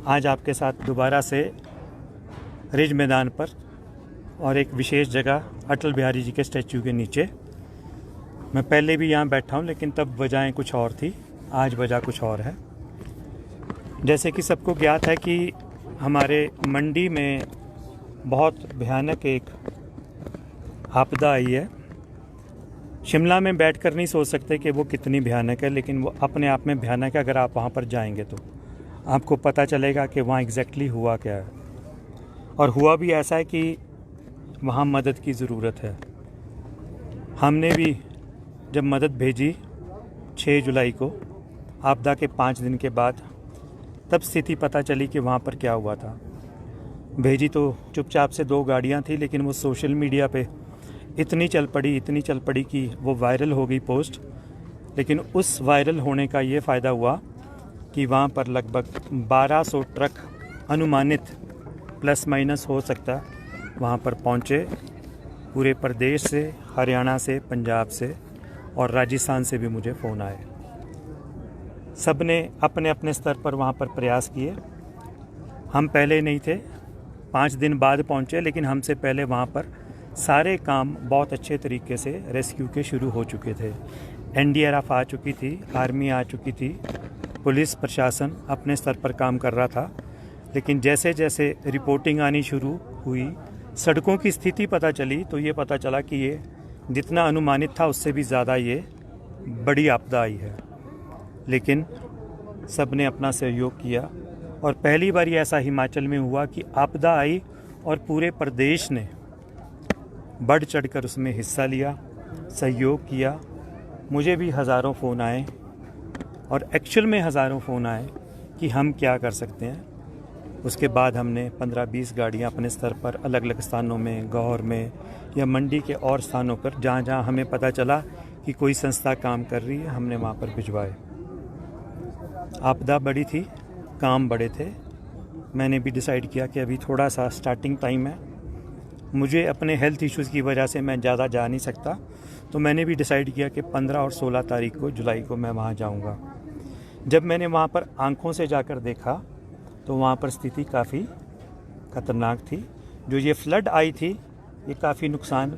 आज आपके साथ दोबारा से रिज मैदान पर और एक विशेष जगह अटल बिहारी जी के स्टैचू के नीचे। मैं पहले भी यहाँ बैठा हूँ, लेकिन तब वजहें कुछ और थी, आज वजह कुछ और है। जैसे कि सबको ज्ञात है कि हमारे मंडी में बहुत भयानक एक आपदा आई है। शिमला में बैठकर नहीं सोच सकते कि वो कितनी भयानक है, लेकिन वो अपने आप में भयानक है। अगर आप वहाँ पर जाएंगे तो आपको पता चलेगा कि वहाँ एग्जैक्टली हुआ क्या है। और हुआ भी ऐसा है कि वहाँ मदद की ज़रूरत है। हमने भी जब मदद भेजी 6 जुलाई को, आपदा के 5 दिन के बाद, तब स्थिति पता चली कि वहाँ पर क्या हुआ था। भेजी तो चुपचाप से 2 गाड़ियाँ थी, लेकिन वो सोशल मीडिया पे इतनी चल पड़ी कि वो वायरल हो गई पोस्ट। लेकिन उस वायरल होने का ये फ़ायदा हुआ कि वहाँ पर लगभग 1200 ट्रक अनुमानित प्लस माइनस हो सकता है वहाँ पर पहुँचे। पूरे प्रदेश से, हरियाणा से, पंजाब से और राजस्थान से भी मुझे फ़ोन आए। सब ने अपने अपने स्तर पर वहाँ पर प्रयास किए। हम पहले नहीं थे, 5 दिन बाद पहुँचे, लेकिन हमसे पहले वहाँ पर सारे काम बहुत अच्छे तरीके से रेस्क्यू के शुरू हो चुके थे। एनडीआरएफ आ चुकी थी, आर्मी आ चुकी थी, पुलिस प्रशासन अपने स्तर पर काम कर रहा था। लेकिन जैसे जैसे रिपोर्टिंग आनी शुरू हुई, सड़कों की स्थिति पता चली, तो ये पता चला कि ये जितना अनुमानित था उससे भी ज़्यादा ये बड़ी आपदा आई है। लेकिन सब ने अपना सहयोग किया और पहली बार ऐसा हिमाचल में हुआ कि आपदा आई और पूरे प्रदेश ने बढ़ चढ़कर उसमें हिस्सा लिया, सहयोग किया। मुझे भी हज़ारों फ़ोन आए और एक्चुअल में हज़ारों फ़ोन आए कि हम क्या कर सकते हैं। उसके बाद हमने 15-20 गाड़ियाँ अपने स्तर पर अलग अलग स्थानों में, गौर में या मंडी के और स्थानों पर, जहाँ जहाँ हमें पता चला कि कोई संस्था काम कर रही है, हमने वहाँ पर भिजवाए। आपदा बड़ी थी, काम बड़े थे। मैंने भी डिसाइड किया कि अभी थोड़ा सा स्टार्टिंग टाइम है, मुझे अपने हेल्थ इश्यूज़ की वजह से मैं ज़्यादा जा नहीं सकता। तो मैंने भी डिसाइड किया कि 15 और 16 तारीख को, जुलाई को, मैं वहाँ जाऊँगा। जब मैंने वहाँ पर आंखों से जाकर देखा तो वहाँ पर स्थिति काफ़ी ख़तरनाक थी। जो ये फ्लड आई थी, ये काफ़ी नुकसान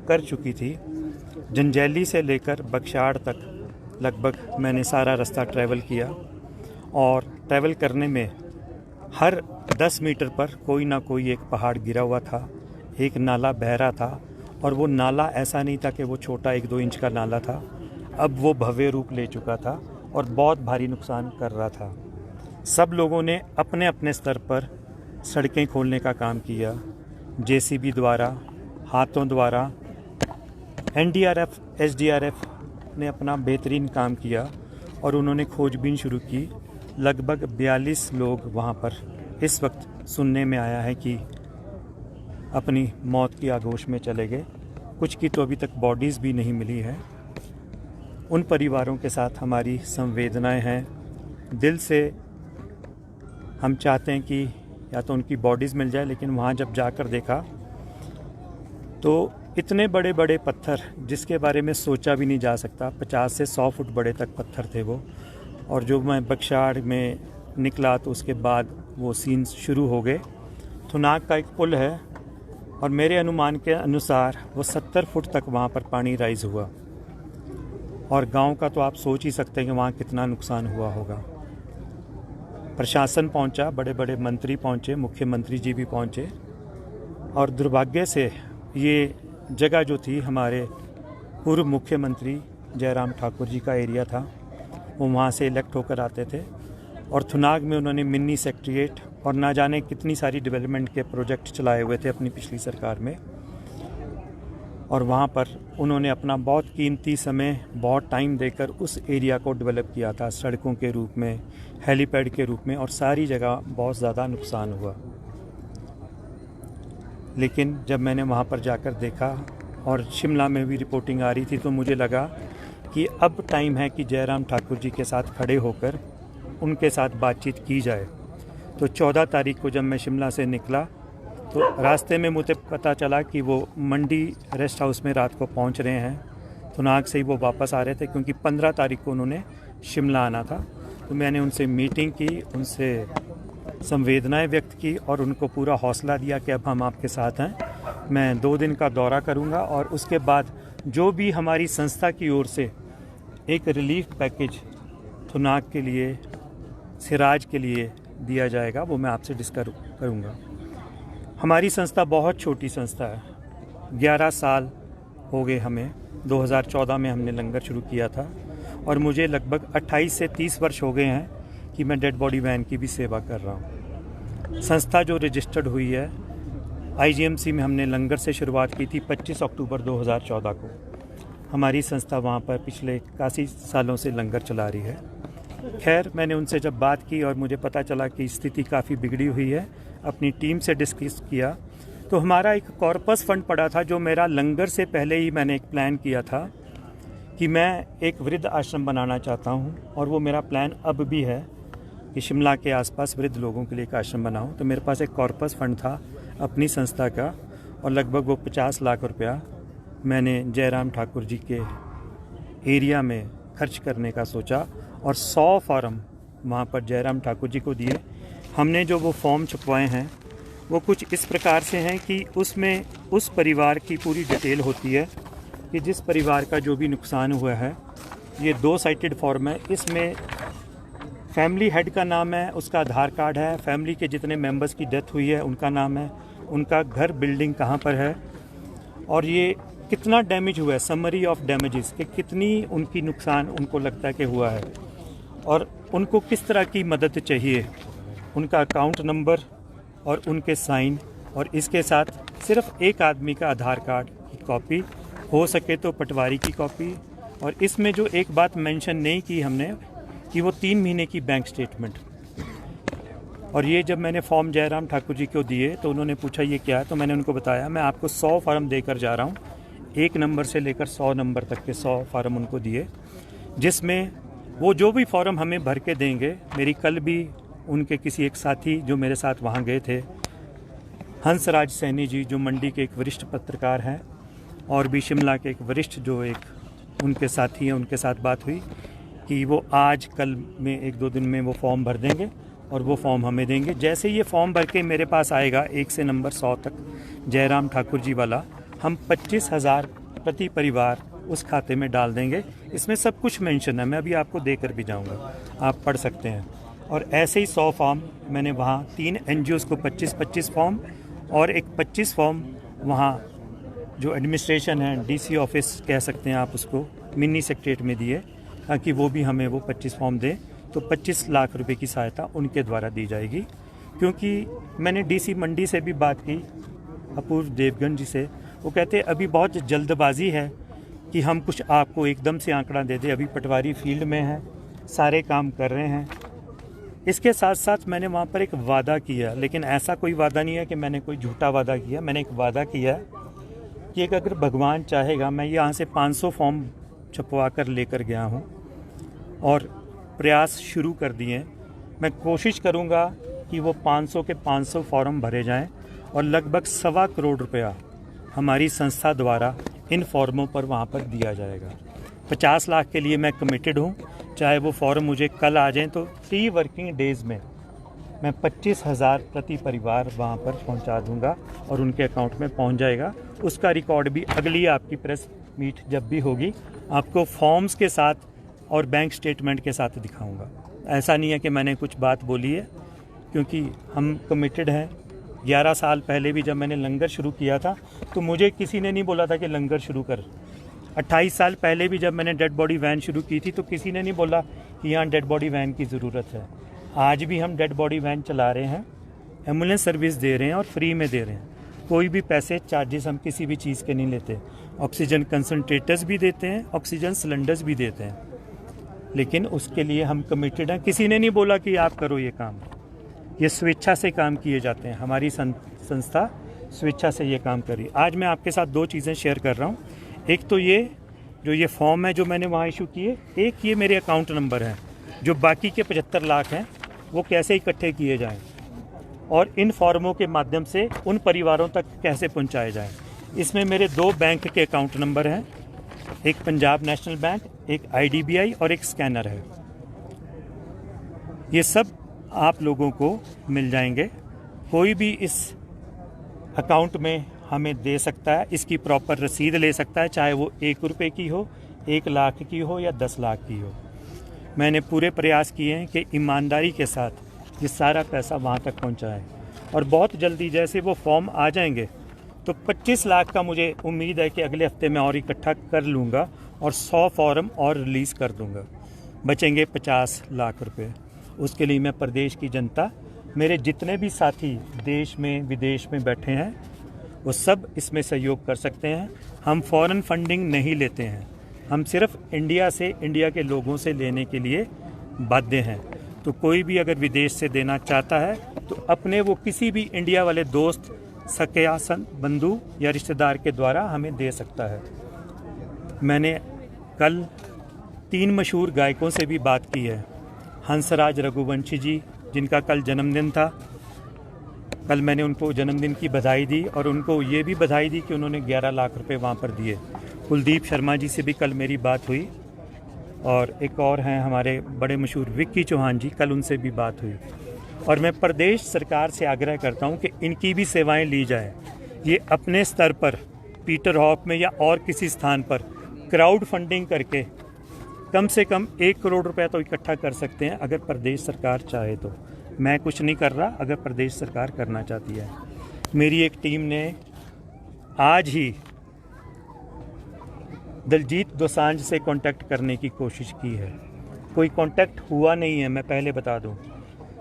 कर चुकी थी। जंजैली से लेकर बगशाड़ तक लगभग मैंने सारा रास्ता ट्रैवल किया, और ट्रैवल करने में हर 10 मीटर पर कोई ना कोई एक पहाड़ गिरा हुआ था, एक नाला बह रहा था। और वो नाला ऐसा नहीं था कि वो छोटा 1-2 इंच का नाला था, अब वो भव्य रूप ले चुका था और बहुत भारी नुकसान कर रहा था। सब लोगों ने अपने अपने स्तर पर सड़कें खोलने का काम किया, जेसीबी द्वारा, हाथों द्वारा। एनडीआरएफ, एसडीआरएफ ने अपना बेहतरीन काम किया और उन्होंने खोजबीन शुरू की। लगभग 42 लोग वहाँ पर इस वक्त सुनने में आया है कि अपनी मौत की आगोश में चले गए। कुछ की तो अभी तक बॉडीज़ भी नहीं मिली है। उन परिवारों के साथ हमारी संवेदनाएं हैं। दिल से हम चाहते हैं कि या तो उनकी बॉडीज़ मिल जाए, लेकिन वहाँ जब जाकर देखा तो इतने बड़े बड़े पत्थर जिसके बारे में सोचा भी नहीं जा सकता, 50 से 100 फुट बड़े तक पत्थर थे वो। और जो मैं बगशाड़ में निकला तो उसके बाद वो सीन शुरू हो गए। थुनाग का एक पुल है और मेरे अनुमान के अनुसार वो 70 फुट तक वहाँ पर पानी राइज़ हुआ। और गांव का तो आप सोच ही सकते हैं कि वहाँ कितना नुकसान हुआ होगा। प्रशासन पहुँचा, बड़े बड़े मंत्री पहुँचे, मुख्यमंत्री जी भी पहुँचे। और दुर्भाग्य से ये जगह जो थी, हमारे पूर्व मुख्यमंत्री जयराम ठाकुर जी का एरिया था, वो वहाँ से इलेक्ट होकर आते थे। और थुनाग में उन्होंने मिनी सेक्रेटेरिएट और ना जाने कितनी सारी डेवलपमेंट के प्रोजेक्ट चलाए हुए थे अपनी पिछली सरकार में। और वहाँ पर उन्होंने अपना बहुत कीमती समय, बहुत टाइम देकर उस एरिया को डेवलप किया था, सड़कों के रूप में, हेलीपैड के रूप में, और सारी जगह बहुत ज़्यादा नुकसान हुआ। लेकिन जब मैंने वहाँ पर जाकर देखा और शिमला में भी रिपोर्टिंग आ रही थी, तो मुझे लगा कि अब टाइम है कि जयराम ठाकुर जी के साथ खड़े होकर उनके साथ बातचीत की जाए। तो 14 तारीख को जब मैं शिमला से निकला तो रास्ते में मुझे पता चला कि वो मंडी रेस्ट हाउस में रात को पहुंच रहे हैं। थुनाग से ही वो वापस आ रहे थे, क्योंकि 15 तारीख को उन्होंने शिमला आना था। तो मैंने उनसे मीटिंग की, उनसे संवेदनाएं व्यक्त की और उनको पूरा हौसला दिया कि अब हम आपके साथ हैं। मैं 2 दिन का दौरा करूंगा और उसके बाद जो भी हमारी संस्था की ओर से एक रिलीफ पैकेज थुनाग के लिए, सिराज के लिए दिया जाएगा वो मैं आपसे डिस्कस करूंगा। हमारी संस्था बहुत छोटी संस्था है, 11 साल हो गए हमें। 2014 में हमने लंगर शुरू किया था और मुझे लगभग 28 से 30 वर्ष हो गए हैं कि मैं डेड बॉडी वैन की भी सेवा कर रहा हूँ। संस्था जो रजिस्टर्ड हुई है IGMC में, हमने लंगर से शुरुआत की थी 25 अक्टूबर 2014 को। हमारी संस्था वहाँ पर पिछले काफ़ी सालों से लंगर चला रही है। खैर, मैंने उनसे जब बात की और मुझे पता चला कि स्थिति काफ़ी बिगड़ी हुई है, अपनी टीम से डिस्कस किया तो हमारा एक कॉर्पस फंड पड़ा था जो मेरा लंगर से पहले ही मैंने एक प्लान किया था कि मैं एक वृद्ध आश्रम बनाना चाहता हूं, और वो मेरा प्लान अब भी है कि शिमला के आसपास वृद्ध लोगों के लिए एक आश्रम बनाऊं। तो मेरे पास एक कॉर्पस फंड था अपनी संस्था का और लगभग वो 50 लाख रुपया मैंने जयराम ठाकुर जी के एरिया में खर्च करने का सोचा और 100 फॉर्म वहाँ पर जयराम ठाकुर जी को दिए। हमने जो वो फॉर्म छपवाए हैं वो कुछ इस प्रकार से हैं कि उसमें उस परिवार की पूरी डिटेल होती है कि जिस परिवार का जो भी नुकसान हुआ है। ये 2 साइटेड फॉर्म है। इसमें फैमिली हेड का नाम है, उसका आधार कार्ड है, फैमिली के जितने मेंबर्स की डेथ हुई है उनका नाम है, उनका घर बिल्डिंग कहाँ पर है और ये कितना डैमेज हुआ है, समरी ऑफ डैमेजेस कि कितनी उनकी नुकसान उनको लगता है कि हुआ है और उनको किस तरह की मदद चाहिए, उनका अकाउंट नंबर और उनके साइन, और इसके साथ सिर्फ एक आदमी का आधार कार्ड की कॉपी, हो सके तो पटवारी की कॉपी। और इसमें जो एक बात मेंशन नहीं की हमने कि वो 3 महीने की बैंक स्टेटमेंट। और ये जब मैंने फॉर्म जयराम ठाकुर जी को दिए तो उन्होंने पूछा ये क्या है, तो मैंने उनको बताया मैं आपको 100 फार्म देकर जा रहा हूँ, 1 नंबर से लेकर 100 नंबर तक के 100 फार्म उनको दिए, जिसमें वो जो भी फॉर्म हमें भर के देंगे। मेरी कल भी उनके किसी एक साथी जो मेरे साथ वहाँ गए थे, हंसराज सैनी जी, जो मंडी के एक वरिष्ठ पत्रकार हैं, और भी शिमला के एक वरिष्ठ जो एक उनके साथी हैं, उनके साथ बात हुई कि वो आज कल में 1-2 दिन में वो फॉर्म भर देंगे और वो फॉर्म हमें देंगे। जैसे ये फॉर्म भर के मेरे पास आएगा 1 से नंबर 100 तक जयराम ठाकुर जी वाला, हम 25,000 प्रति परिवार उस खाते में डाल देंगे। इसमें सब कुछ मेंशन है, मैं अभी आपको देकर भी जाऊंगा, आप पढ़ सकते हैं। और ऐसे ही 100 फॉर्म मैंने वहाँ 3 NGOs को 25-25 फॉर्म और एक 25 फॉर्म वहाँ जो एडमिनिस्ट्रेशन है, DC ऑफिस कह सकते हैं आप उसको, मिनी सेक्रेटरीट में दिए ताकि वो भी हमें वो 25 फॉर्म दें। तो 25 लाख रुपए की सहायता उनके द्वारा दी जाएगी। क्योंकि मैंने DC मंडी से भी बात की, अपूर्व देवगन जी से, वो कहते अभी बहुत जल्दबाजी है कि हम कुछ आपको एकदम से आंकड़ा दे दें, अभी पटवारी फील्ड में है, सारे काम कर रहे हैं। इसके साथ साथ मैंने वहाँ पर एक वादा किया, लेकिन ऐसा कोई वादा नहीं है कि मैंने कोई झूठा वादा किया। मैंने एक वादा किया कि अगर भगवान चाहेगा, मैं यहाँ से 500 फॉर्म छपवा कर लेकर गया हूँ और प्रयास शुरू कर दिए। मैं कोशिश करूँगा कि वो 500 के 500 फॉर्म भरे जाएं और लगभग 1.25 करोड़ रुपया हमारी संस्था द्वारा इन फॉर्मों पर वहाँ पर दिया जाएगा। 50 लाख के लिए मैं कमिटेड हूँ, चाहे वो फॉर्म मुझे कल आ जाएं तो 3 वर्किंग डेज़ में मैं 25,000 प्रति परिवार वहाँ पर पहुँचा दूँगा और उनके अकाउंट में पहुँच जाएगा। उसका रिकॉर्ड भी अगली आपकी प्रेस मीट जब भी होगी आपको फॉर्म्स के साथ और बैंक स्टेटमेंट के साथ दिखाऊंगा। ऐसा नहीं है कि मैंने कुछ बात बोली है, क्योंकि हम कमिटेड हैं। 11 साल पहले भी जब मैंने लंगर शुरू किया था तो मुझे किसी ने नहीं बोला था कि लंगर शुरू कर। 28 साल पहले भी जब मैंने डेड बॉडी वैन शुरू की थी तो किसी ने नहीं बोला कि यहाँ डेड बॉडी वैन की ज़रूरत है। आज भी हम डेड बॉडी वैन चला रहे हैं, एम्बुलेंस सर्विस दे रहे हैं और फ्री में दे रहे हैं। कोई भी पैसे चार्जेस हम किसी भी चीज़ के नहीं लेते। ऑक्सीजन कंसनट्रेटर्स भी देते हैं, ऑक्सीजन सिलेंडर्स भी देते हैं, लेकिन उसके लिए हम कमिटेड हैं। किसी ने नहीं बोला कि आप करो ये काम, ये स्वेच्छा से काम किए जाते हैं। हमारी संस्था स्वेच्छा से ये काम करी। आज मैं आपके साथ 2 चीज़ें शेयर कर रहा हूँ। एक तो ये जो ये फॉर्म है जो मैंने वहाँ इशू किए, एक ये मेरे अकाउंट नंबर हैं, जो बाकी के 75 लाख हैं वो कैसे इकट्ठे किए जाएं और इन फॉर्मों के माध्यम से उन परिवारों तक कैसे पहुँचाए जाएँ। इसमें मेरे 2 बैंक के अकाउंट नंबर हैं, एक पंजाब नेशनल बैंक, एक IDBI और एक स्कैनर है। ये सब आप लोगों को मिल जाएंगे। कोई भी इस अकाउंट में हमें दे सकता है, इसकी प्रॉपर रसीद ले सकता है, चाहे वो 1 रुपये की हो, 1 लाख की हो या 10 लाख की हो। मैंने पूरे प्रयास किए हैं कि ईमानदारी के साथ ये सारा पैसा वहाँ तक पहुँचाएँ और बहुत जल्दी जैसे वो फॉर्म आ जाएंगे तो 25 लाख का मुझे उम्मीद है कि अगले हफ्ते मैं और इकट्ठा कर लूँगा और 100 फॉर्म और रिलीज़ कर दूँगा। बचेंगे 50 लाख रुपए। उसके लिए मैं प्रदेश की जनता, मेरे जितने भी साथी देश में विदेश में बैठे हैं, वो सब इसमें सहयोग कर सकते हैं। हम फॉरेन फंडिंग नहीं लेते हैं, हम सिर्फ इंडिया से, इंडिया के लोगों से लेने के लिए बाध्य हैं। तो कोई भी अगर विदेश से देना चाहता है तो अपने वो किसी भी इंडिया वाले दोस्त, सके बंधु या रिश्तेदार के द्वारा हमें दे सकता है। मैंने कल 3 मशहूर गायकों से भी बात की है। हंसराज रघुवंशी जी, जिनका कल जन्मदिन था, कल मैंने उनको जन्मदिन की बधाई दी और उनको ये भी बधाई दी कि उन्होंने 11 लाख रुपए वहाँ पर दिए। कुलदीप शर्मा जी से भी कल मेरी बात हुई और एक और हैं हमारे बड़े मशहूर विक्की चौहान जी, कल उनसे भी बात हुई। और मैं प्रदेश सरकार से आग्रह करता हूँ कि इनकी भी सेवाएं ली जाए। ये अपने स्तर पर पीटर हॉफ में या और किसी स्थान पर क्राउड फंडिंग करके कम से कम 1 करोड़ रुपया तो इकट्ठा कर सकते हैं, अगर प्रदेश सरकार चाहे तो। मैं कुछ नहीं कर रहा, अगर प्रदेश सरकार करना चाहती है। मेरी एक टीम ने आज ही दिलजीत दोसांझ से कांटेक्ट करने की कोशिश की है, कोई कांटेक्ट हुआ नहीं है, मैं पहले बता दूं।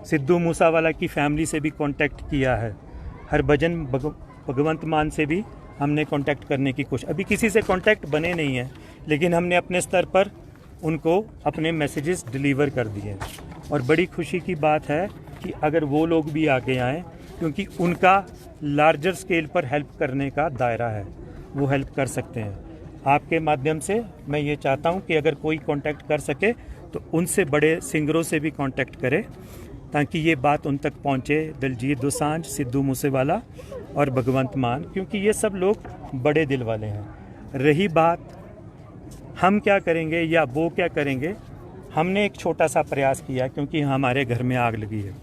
सिद्धू मूसावाला की फैमिली से भी कांटेक्ट किया है, हरभजन भगवंत मान से भी हमने कांटेक्ट करने की कोशिश, अभी किसी से कांटेक्ट बने नहीं हैं, लेकिन हमने अपने स्तर पर उनको अपने मैसेजेस डिलीवर कर दिए। और बड़ी खुशी की बात है कि अगर वो लोग भी आगे आएँ, क्योंकि उनका लार्जर स्केल पर हेल्प करने का दायरा है, वो हेल्प कर सकते हैं। आपके माध्यम से मैं ये चाहता हूँ कि अगर कोई कांटेक्ट कर सके तो उनसे बड़े सिंगरों से भी कांटेक्ट करे, ताकि ये बात उन तक पहुँचे, दिलजीत दोसांझ, सिद्धू मूसेवाला और भगवंत मान, क्योंकि ये सब लोग बड़े दिल वाले हैं। रही बात हम क्या करेंगे या वो क्या करेंगे, हमने एक छोटा सा प्रयास किया, क्योंकि हमारे घर में आग लगी है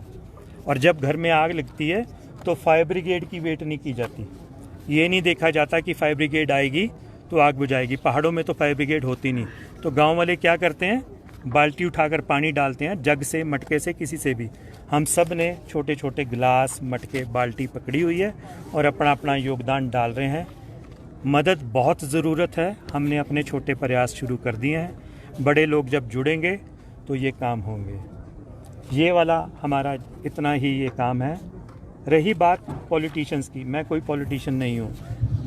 और जब घर में आग लगती है तो फायर ब्रिगेड की वेट नहीं की जाती। ये नहीं देखा जाता कि फायर ब्रिगेड आएगी तो आग बुझाएगी। पहाड़ों में तो फायर ब्रिगेड होती नहीं, तो गांव वाले क्या करते हैं, बाल्टी उठाकर पानी डालते हैं, जग से, मटके से, किसी से भी। हम सब ने छोटे छोटे गिलास, मटके, बाल्टी पकड़ी हुई है और अपना अपना योगदान डाल रहे हैं। मदद बहुत ज़रूरत है, हमने अपने छोटे प्रयास शुरू कर दिए हैं। बड़े लोग जब जुड़ेंगे तो ये काम होंगे। ये वाला हमारा इतना ही ये काम है। रही बात पॉलिटिशियंस की, मैं कोई पॉलिटिशियन नहीं हूँ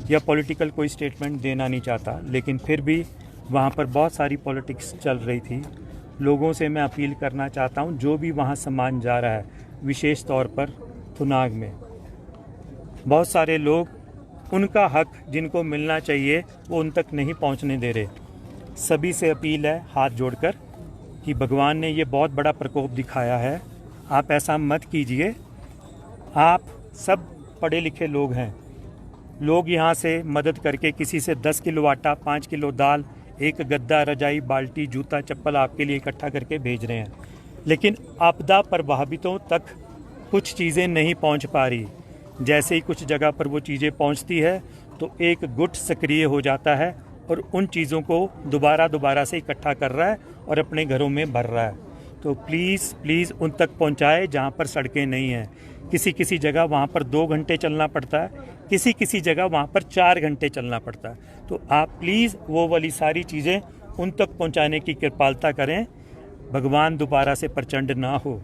या पॉलिटिकल कोई स्टेटमेंट देना नहीं चाहता, लेकिन फिर भी वहाँ पर बहुत सारी पॉलिटिक्स चल रही थी। लोगों से मैं अपील करना चाहता हूँ, जो भी वहाँ सामान जा रहा है, विशेष तौर पर थुनाग में बहुत सारे लोग उनका हक जिनको मिलना चाहिए वो उन तक नहीं पहुँचने दे रहे। सभी से अपील है हाथ जोड़कर कि भगवान ने ये बहुत बड़ा प्रकोप दिखाया है, आप ऐसा मत कीजिए। आप सब पढ़े लिखे लोग हैं, लोग यहाँ से मदद करके किसी से 10 किलो आटा, 5 किलो दाल, एक गद्दा, रजाई, बाल्टी, जूता, चप्पल आपके लिए इकट्ठा करके भेज रहे हैं। लेकिन आपदा प्रभावितों तक कुछ चीज़ें नहीं पहुँच पा रही। जैसे ही कुछ जगह पर वो चीज़ें पहुँचती है तो एक गुट सक्रिय हो जाता है और उन चीज़ों को दोबारा से इकट्ठा कर रहा है और अपने घरों में भर रहा है। तो प्लीज़ उन तक पहुँचाए जहाँ पर सड़कें नहीं हैं। किसी जगह वहाँ पर 2 घंटे चलना पड़ता है, किसी जगह वहाँ पर 4 घंटे चलना पड़ता है। तो आप प्लीज़ वो वाली सारी चीज़ें उन तक पहुँचाने की कृपालता करें। भगवान दोबारा से प्रचंड ना हो,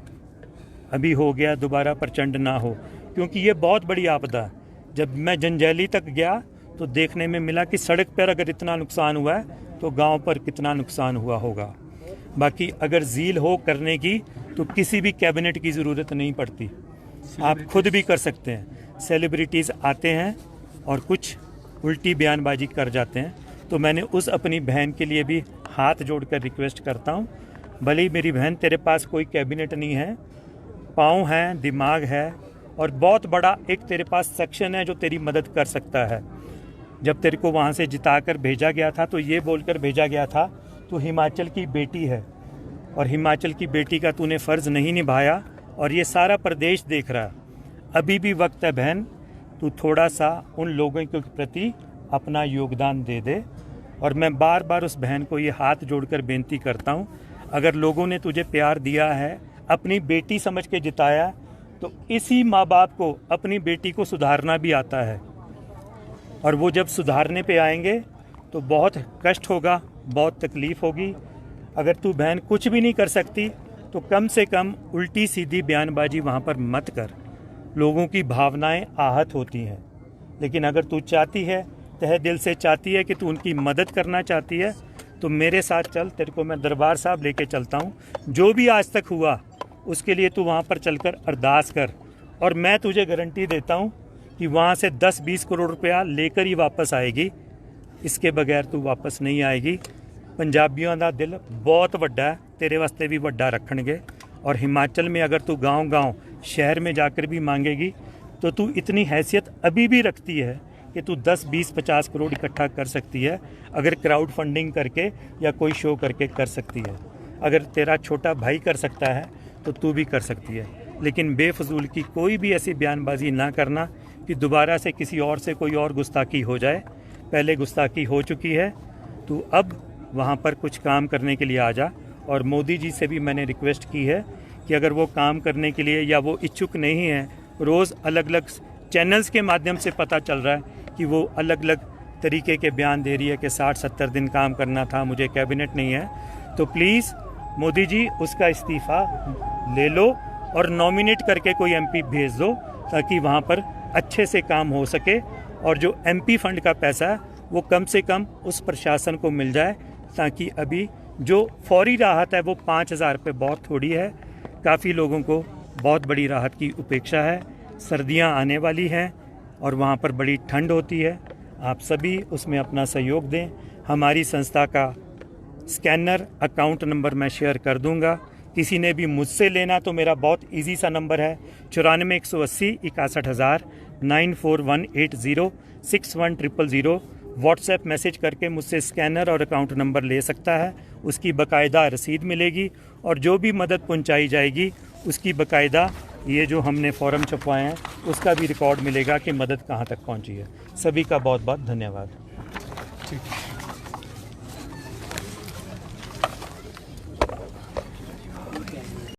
अभी हो गया, दोबारा प्रचंड ना हो, क्योंकि ये बहुत बड़ी आपदा है। जब मैं जंजैली तक गया तो देखने में मिला कि सड़क पर अगर इतना नुकसान हुआ है तो गांव पर कितना नुकसान हुआ होगा। बाकी अगर झील हो करने की तो किसी भी कैबिनेट की ज़रूरत नहीं पड़ती, आप खुद भी कर सकते हैं। सेलिब्रिटीज़ आते हैं और कुछ उल्टी बयानबाजी कर जाते हैं। तो मैंने उस अपनी बहन के लिए भी हाथ जोड़कर रिक्वेस्ट करता हूँ, भले ही मेरी बहन तेरे पास कोई कैबिनेट नहीं है, पाँव हैं, दिमाग है और बहुत बड़ा एक तेरे पास सेक्शन है जो तेरी मदद कर सकता है। जब तेरे को वहाँ से जिताकर भेजा गया था तो ये बोलकर भेजा गया था तू हिमाचल की बेटी है और हिमाचल की बेटी का तूने फ़र्ज़ नहीं निभाया, और ये सारा प्रदेश देख रहा है। अभी भी वक्त है बहन, तू थोड़ा सा उन लोगों के प्रति अपना योगदान दे दे। और मैं बार बार उस बहन को ये हाथ जोड़कर बेनती करता हूँ, अगर लोगों ने तुझे प्यार दिया है, अपनी बेटी समझ के जिताया, तो इसी माँ बाप को अपनी बेटी को सुधारना भी आता है। और वो जब सुधारने पे आएंगे तो बहुत कष्ट होगा, बहुत तकलीफ़ होगी। अगर तू बहन कुछ भी नहीं कर सकती तो कम से कम उल्टी सीधी बयानबाजी वहाँ पर मत कर। लोगों की भावनाएं आहत होती हैं। लेकिन अगर तू चाहती है, तहे दिल से चाहती है कि तू उनकी मदद करना चाहती है, तो मेरे साथ चल, तेरे को मैं दरबार साहब लेके चलता हूँ। जो भी आज तक हुआ उसके लिए तू वहाँ पर चलकर अरदास कर, और मैं तुझे गारंटी देता हूँ कि वहाँ से 10-20 करोड़ रुपया लेकर ही वापस आएगी। इसके बगैर तू वापस नहीं आएगी। पंजाबियों का दिल बहुत वड्डा है, तेरे वास्ते भी वड्डा रखणगे। और हिमाचल में अगर तू गांव-गांव शहर में जाकर भी मांगेगी तो तू इतनी हैसियत अभी भी रखती है कि तू 10-20-50 करोड़ इकट्ठा कर सकती है, अगर क्राउड फंडिंग करके या कोई शो करके कर सकती है। अगर तेरा छोटा भाई कर सकता है तो तू भी कर सकती है। लेकिन बेफजूल की कोई भी ऐसी बयानबाजी ना करना कि दोबारा से किसी और से कोई और गुस्ताखी हो जाए। पहले गुस्ताखी हो चुकी है, तू अब वहाँ पर कुछ काम करने के लिए आ जा। और मोदी जी से भी मैंने रिक्वेस्ट की है कि अगर वो काम करने के लिए या वो इच्छुक नहीं है, रोज़ अलग अलग चैनल्स के माध्यम से पता चल रहा है कि वो अलग अलग तरीके के बयान दे रही है कि 60-70 दिन काम करना था, मुझे कैबिनेट नहीं है। तो प्लीज़ मोदी जी उसका इस्तीफ़ा ले लो और नॉमिनेट करके कोई एमपी भेज दो, ताकि वहाँ पर अच्छे से काम हो सके। और जो एमपी फंड का पैसा है वो कम से कम उस प्रशासन को मिल जाए, ताकि अभी जो फौरी राहत है वो 5,000 रुपये बहुत थोड़ी है। काफ़ी लोगों को बहुत बड़ी राहत की उपेक्षा है। सर्दियां आने वाली हैं और वहाँ पर बड़ी ठंड होती है। आप सभी उसमें अपना सहयोग दें। हमारी संस्था का स्कैनर अकाउंट नंबर मैं शेयर कर दूंगा। किसी ने भी मुझसे लेना तो मेरा बहुत इजी सा नंबर है 94-180-61,000 94-180-61,000। व्हाट्सएप मैसेज करके मुझसे स्कैनर और अकाउंट नंबर ले सकता है। उसकी बाकायदा रसीद मिलेगी और जो भी मदद पहुंचाई जाएगी उसकी बाकायदा ये जो हमने फॉर्म छपवाए हैं उसका भी रिकॉर्ड मिलेगा कि मदद कहां तक पहुंची है। सभी का बहुत बहुत धन्यवाद। ठीक है।